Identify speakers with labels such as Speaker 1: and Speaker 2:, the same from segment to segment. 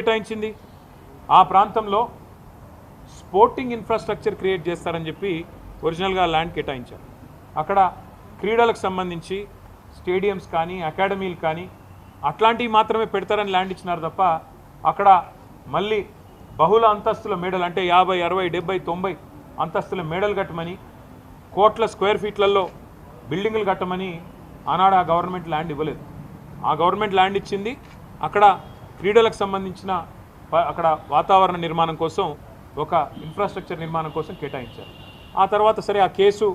Speaker 1: కేటాయించింది ఆ ప్రాంతంలో స్పోర్టింగ్ ఇన్ఫ్రాస్ట్రక్చర్ క్రియేట్ చేస్తారని చెప్పి ఒరిజినల్గా ల్యాండ్ కేటాయించారు. అక్కడ క్రీడలకు సంబంధించి స్టేడియంస్ కానీ అకాడమీలు కానీ అట్లాంటివి మాత్రమే పెడతారని ల్యాండ్ ఇచ్చినారు తప్ప అక్కడ మళ్ళీ బహుళ అంతస్తుల మేడలు అంటే 50, 60, 70, 90 అంతస్తుల మేడలు కట్టమని కోట్ల స్క్వేర్ ఫీట్లలో బిల్డింగులు కట్టమని ఆనాడు ఆ గవర్నమెంట్ ల్యాండ్ ఇవ్వలేదు. ఆ గవర్నమెంట్ ల్యాండ్ ఇచ్చింది అక్కడ క్రీడలకు సంబంధించిన అక్కడ వాతావరణ నిర్మాణం కోసం ఒక ఇన్ఫ్రాస్ట్రక్చర్ నిర్మాణం కోసం కేటాయించారు. ఆ తర్వాత సరే ఆ కేసు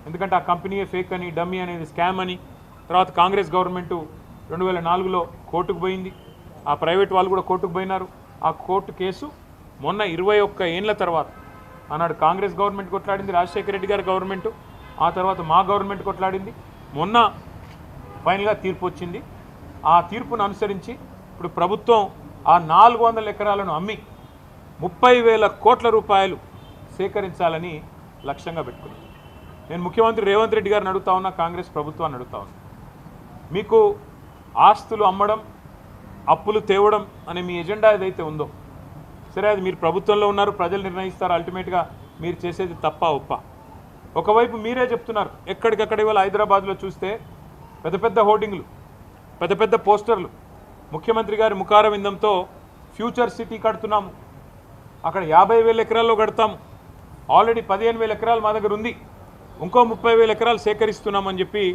Speaker 1: ఎందుకంటే ఆ కంపెనీయే ఫేక్ అని డమ్మీ అనేది స్కామ్ అని తర్వాత కాంగ్రెస్ గవర్నమెంటు 2004లో కోర్టుకు పోయింది. ఆ ప్రైవేట్ వాళ్ళు కూడా కోర్టుకు పోయినారు. ఆ కోర్టు కేసు మొన్న 21 ఏళ్ల తర్వాత ఆనాడు కాంగ్రెస్ గవర్నమెంట్ కొట్లాడింది, రాజశేఖర రెడ్డి గారి గవర్నమెంటు, ఆ తర్వాత మా గవర్నమెంట్ కొట్లాడింది. మొన్న ఫైనల్గా తీర్పు వచ్చింది. ఆ తీర్పును అనుసరించి ఇప్పుడు ప్రభుత్వం ఆ 400 ఎకరాలను అమ్మి 30,000 కోట్ల రూపాయలు సేకరించాలని లక్ష్యంగా పెట్టుకుంది. నేను ముఖ్యమంత్రి రేవంత్ రెడ్డి గారిని అడుగుతా ఉన్నా, కాంగ్రెస్ ప్రభుత్వాన్ని అడుగుతా ఉన్నా, మీకు ఆస్తులు అమ్మడం అప్పులు తేవడం అనే మీ ఎజెండా ఏదైతే ఉందో సరే అది మీరు ప్రభుత్వంలో ఉన్నారు, ప్రజలు నిర్ణయిస్తారు. అల్టిమేట్గా మీరు చేసేది తప్ప ఒప్ప. ఒకవైపు మీరే చెప్తున్నారు ఎక్కడికక్కడ ఇవాళ హైదరాబాద్లో చూస్తే పెద్ద పెద్ద హోర్డింగ్లు పెద్ద పెద్ద పోస్టర్లు ముఖ్యమంత్రి గారి ముఖార విందంతో ఫ్యూచర్ సిటీ కడుతున్నాము, అక్కడ 50,000 ఎకరాల్లో కడతాము, ఆల్రెడీ 15,000 ఎకరాలు మా దగ్గర ఉంది, ఇంకో 30,000 ఎకరాలు సేకరిస్తున్నామని చెప్పి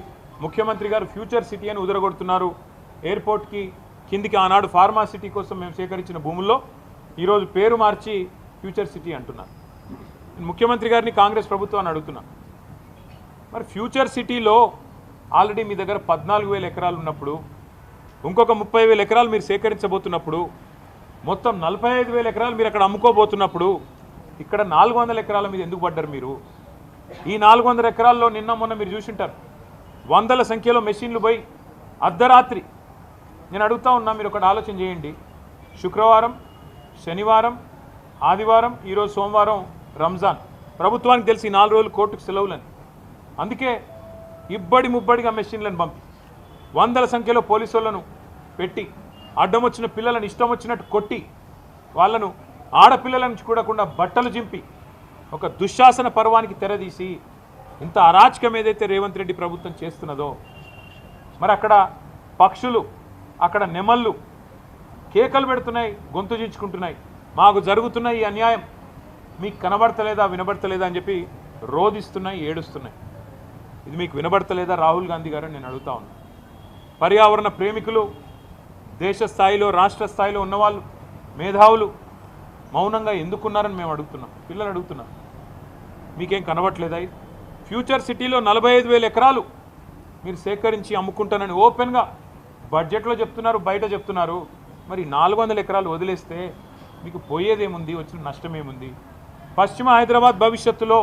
Speaker 1: ముఖ్యమంత్రి గారు ఫ్యూచర్ సిటీ అని ఉదరగొడుతున్నారు. ఎయిర్పోర్ట్కి కిందికి ఆనాడు ఫార్మా సిటీ కోసం మేము సేకరించిన భూముల్లో ఈరోజు పేరు మార్చి ఫ్యూచర్ సిటీ అంటున్నారు. ముఖ్యమంత్రి గారిని కాంగ్రెస్ ప్రభుత్వాన్ని అడుగుతున్నాను, మరి ఫ్యూచర్ సిటీలో ఆల్రెడీ మీ దగ్గర 14,000 ఎకరాలు ఉన్నప్పుడు ఇంకొక 30,000 ఎకరాలు మీరు సేకరించబోతున్నప్పుడు మొత్తం 45,000 ఎకరాలు మీరు అక్కడ అమ్ముకోబోతున్నప్పుడు ఇక్కడ 400 ఎకరాల మీద ఎందుకు పడ్డారు మీరు? ఈ 400 ఎకరాల్లో నిన్న మొన్న మీరు చూసింటారు వందల సంఖ్యలో మెషిన్లు పోయి అర్ధరాత్రి. నేను అడుగుతా ఉన్నా, మీరు ఒకటి ఆలోచన చేయండి. శుక్రవారం, శనివారం, ఆదివారం, ఈరోజు సోమవారం రంజాన్. ప్రభుత్వానికి తెలిసి 4 రోజులు కోర్టుకు సెలవులని, అందుకే ఇబ్బడి ముబ్బడిగా మెషిన్లను పంపి వందల సంఖ్యలో పోలీసులను పెట్టి అడ్డం వచ్చిన పిల్లలను ఇష్టం వచ్చినట్టు కొట్టి వాళ్ళను ఆడపిల్లలను చూడకుండా బట్టలు చింపి ఒక దుశ్శాసన పర్వానికి తెరదీసి ఇంత అరాచకం ఏదైతే రేవంత్ రెడ్డి ప్రభుత్వం చేస్తున్నదో, మరి అక్కడ పక్షులు అక్కడ నెమళ్ళు కేకలు పెడుతున్నాయి, గొంతు చించుకుంటున్నాయి, మాకు జరుగుతున్న ఈ అన్యాయం మీకు కనబడతలేదా వినబడతలేదా అని చెప్పి రోధిస్తున్నాయి, ఏడుస్తున్నాయి. ఇది మీకు వినబడతలేదా రాహుల్ గాంధీ గారు? నేను అడుగుతా ఉన్నా. పర్యావరణ ప్రేమికులు దేశ స్థాయిలో రాష్ట్ర స్థాయిలో ఉన్నవాళ్ళు మేధావులు మౌనంగా ఎందుకున్నారని మేము అడుగుతున్నాం, పిల్లలు అడుగుతున్నాం. మీకేం కనబడట్లేదా? ఫ్యూచర్ సిటీలో 45,000 ఎకరాలు మీరు సేకరించి అమ్ముకుంటానని ఓపెన్గా బడ్జెట్లో చెప్తున్నారు, బయట చెప్తున్నారు. మరి 400 ఎకరాలు వదిలేస్తే మీకు పోయేదేముంది, వచ్చిన నష్టమేముంది? పశ్చిమ హైదరాబాద్ భవిష్యత్తులో